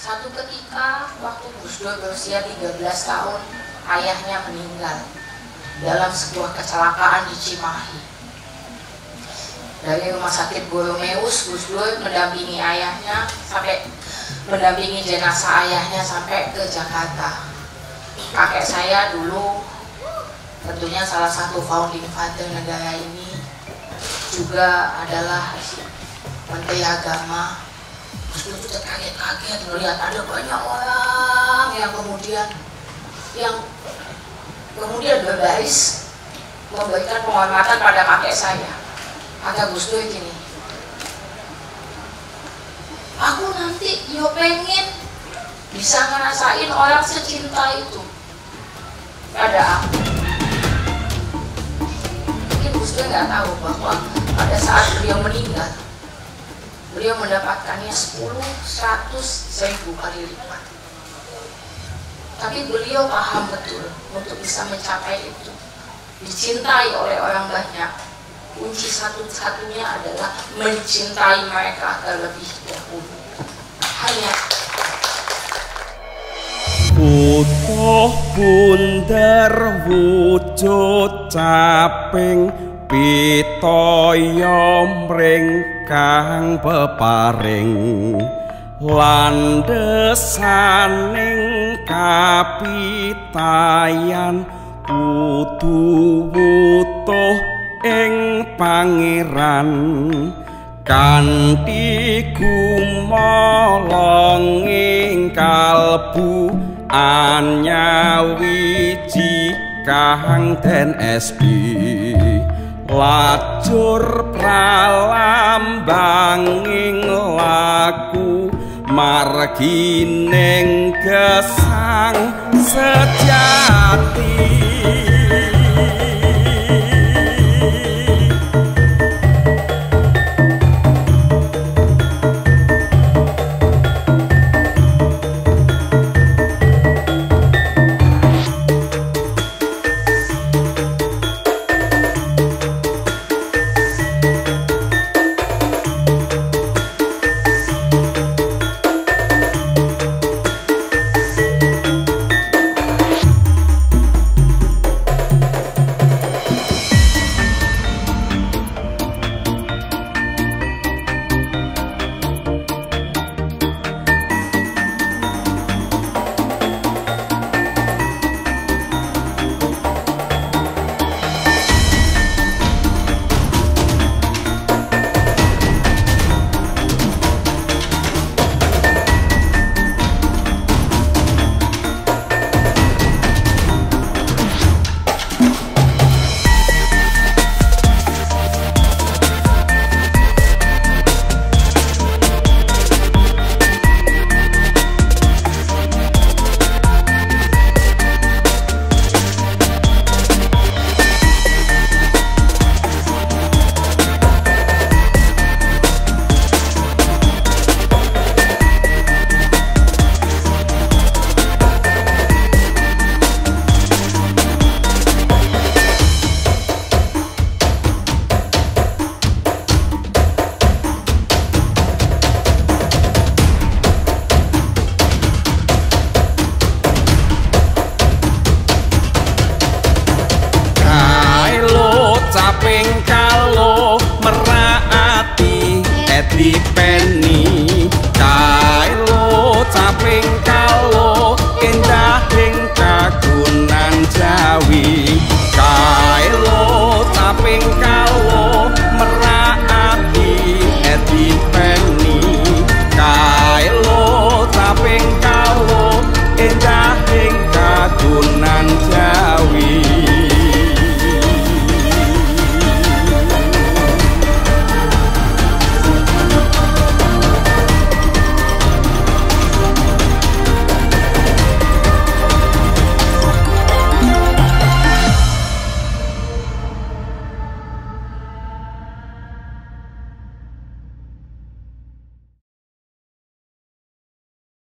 Satu ketika waktu Gus Dur berusia 13 tahun, ayahnya meninggal dalam sebuah kecelakaan di Cimahi. Dari rumah sakit Boromeus, Gus Dur mendampingi ayahnya mendampingi jenazah ayahnya sampai ke Jakarta. Kakek saya dulu tentunya salah satu founding father negara ini, juga adalah Menteri Agama. Gus Dur itu terkaget-kaget melihat ada banyak orang yang kemudian berbaris memberikan penghormatan pada kakek saya. Kata Gus Dur gini, aku nanti pengen bisa ngerasain orang secinta itu pada aku. Mungkin Gus Dur nggak tahu bahwa pada saat beliau meninggal, beliau mendapatkannya 10, 100, 1000 kali lipat. Tapi beliau paham betul untuk bisa mencapai itu, dicintai oleh orang banyak, kunci satu-satunya adalah mencintai mereka terlebih dahulu. Hanya butuh bunder wujud caping pitaya mring kang peparing landesaning kapitayan kudu butuh ing pangeran kanthi gumolong ing kalbu anyawiji kang den espi lajur pralambanging laku margining gesang sejati.